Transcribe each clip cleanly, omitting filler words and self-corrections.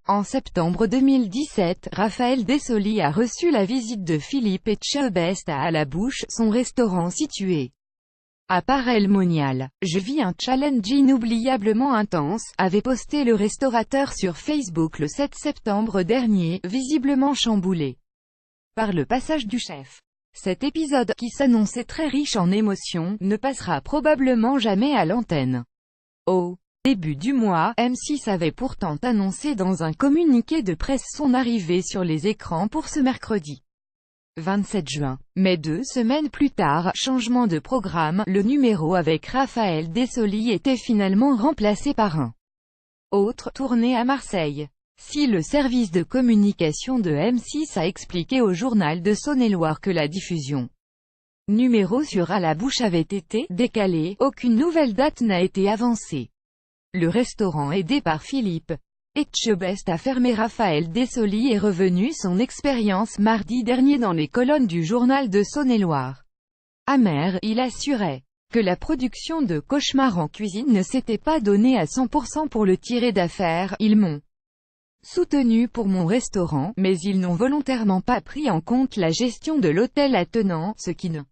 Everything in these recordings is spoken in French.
En septembre 2017, Raphaël Dessoli a reçu la visite de Philippe Etchebest à la Bouche, son restaurant situé à Paray-le-Monial. « Je vis un challenge inoubliablement intense », avait posté le restaurateur sur Facebook le 7 septembre dernier, visiblement chamboulé par le passage du chef. Cet épisode, qui s'annonçait très riche en émotions, ne passera probablement jamais à l'antenne. Au début du mois, M6 avait pourtant annoncé dans un communiqué de presse son arrivée sur les écrans pour ce mercredi 27 juin. Mais 2 semaines plus tard, changement de programme, le numéro avec Raphaël Dessoli était finalement remplacé par un autre, tourné à Marseille. Si le service de communication de M6 a expliqué au journal de Saône-et-Loire que la diffusion numéro sur À la Bouche avait été décalée, aucune nouvelle date n'a été avancée. Le restaurant aidé par Philippe Etchebest a fermé. Raphaël Dessoli est revenu son expérience mardi dernier dans les colonnes du journal de Saône-et-Loire. Amer, il assurait que la production de Cauchemar en cuisine ne s'était pas donnée à 100% pour le tirer d'affaire. Ils m'ont soutenu pour mon restaurant, mais ils n'ont volontairement pas pris en compte la gestion de l'hôtel attenant, ce qui ne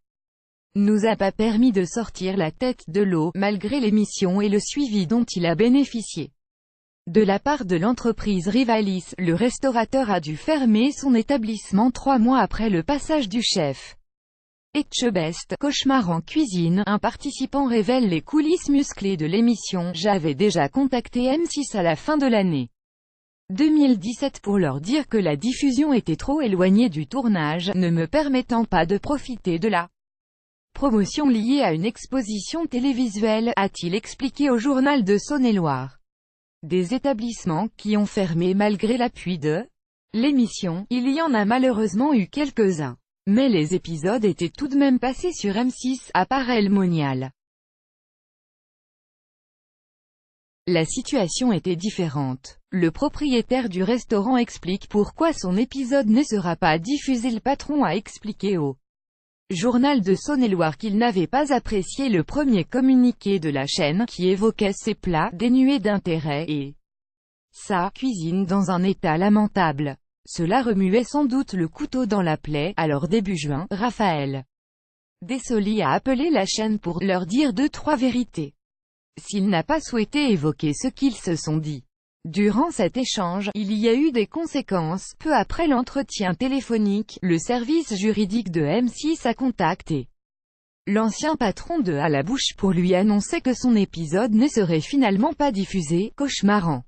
nous a pas permis de sortir la tête de l'eau, malgré l'émission et le suivi dont il a bénéficié. De la part de l'entreprise Rivalis, le restaurateur a dû fermer son établissement 3 mois après le passage du chef Etchebest. Cauchemar en cuisine, un participant révèle les coulisses musclées de l'émission. J'avais déjà contacté M6 à la fin de l'année 2017 pour leur dire que la diffusion était trop éloignée du tournage, ne me permettant pas de profiter de la promotion liée à une exposition télévisuelle, a-t-il expliqué au journal de Saône-et-Loire. Des établissements qui ont fermé malgré l'appui de l'émission, il y en a malheureusement eu quelques-uns. Mais les épisodes étaient tout de même passés sur M6, à Paray-le-Monial. La situation était différente. Le propriétaire du restaurant explique pourquoi son épisode ne sera pas diffusé. Le patron a expliqué au journal de Saône-et-Loire qu'il n'avait pas apprécié le premier communiqué de la chaîne, qui évoquait ses plats dénués d'intérêt et sa cuisine dans un état lamentable. Cela remuait sans doute le couteau dans la plaie. Alors début juin, Raphaël Dessoli a appelé la chaîne pour leur dire 2-3 vérités. S'il n'a pas souhaité évoquer ce qu'ils se sont dit durant cet échange, il y a eu des conséquences. Peu après l'entretien téléphonique, le service juridique de M6 a contacté l'ancien patron de À la Bouche pour lui annoncer que son épisode ne serait finalement pas diffusé. Cauchemar en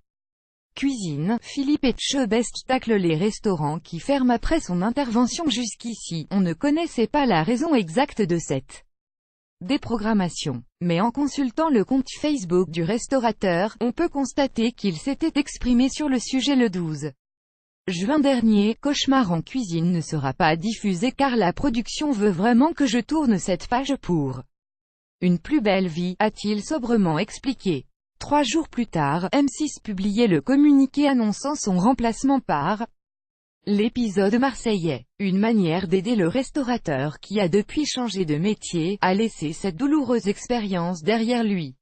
cuisine, Philippe Etchebest tacle les restaurants qui ferment après son intervention. Jusqu'ici, on ne connaissait pas la raison exacte de cette déprogrammation. Mais en consultant le compte Facebook du restaurateur, on peut constater qu'il s'était exprimé sur le sujet le 12 juin dernier. Cauchemar en cuisine ne sera pas diffusé car la production veut vraiment que je tourne cette page pour une plus belle vie, a-t-il sobrement expliqué. 3 jours plus tard, M6 publiait le communiqué annonçant son remplacement par l'épisode marseillais. Une manière d'aider le restaurateur qui a depuis changé de métier, à laisser cette douloureuse expérience derrière lui.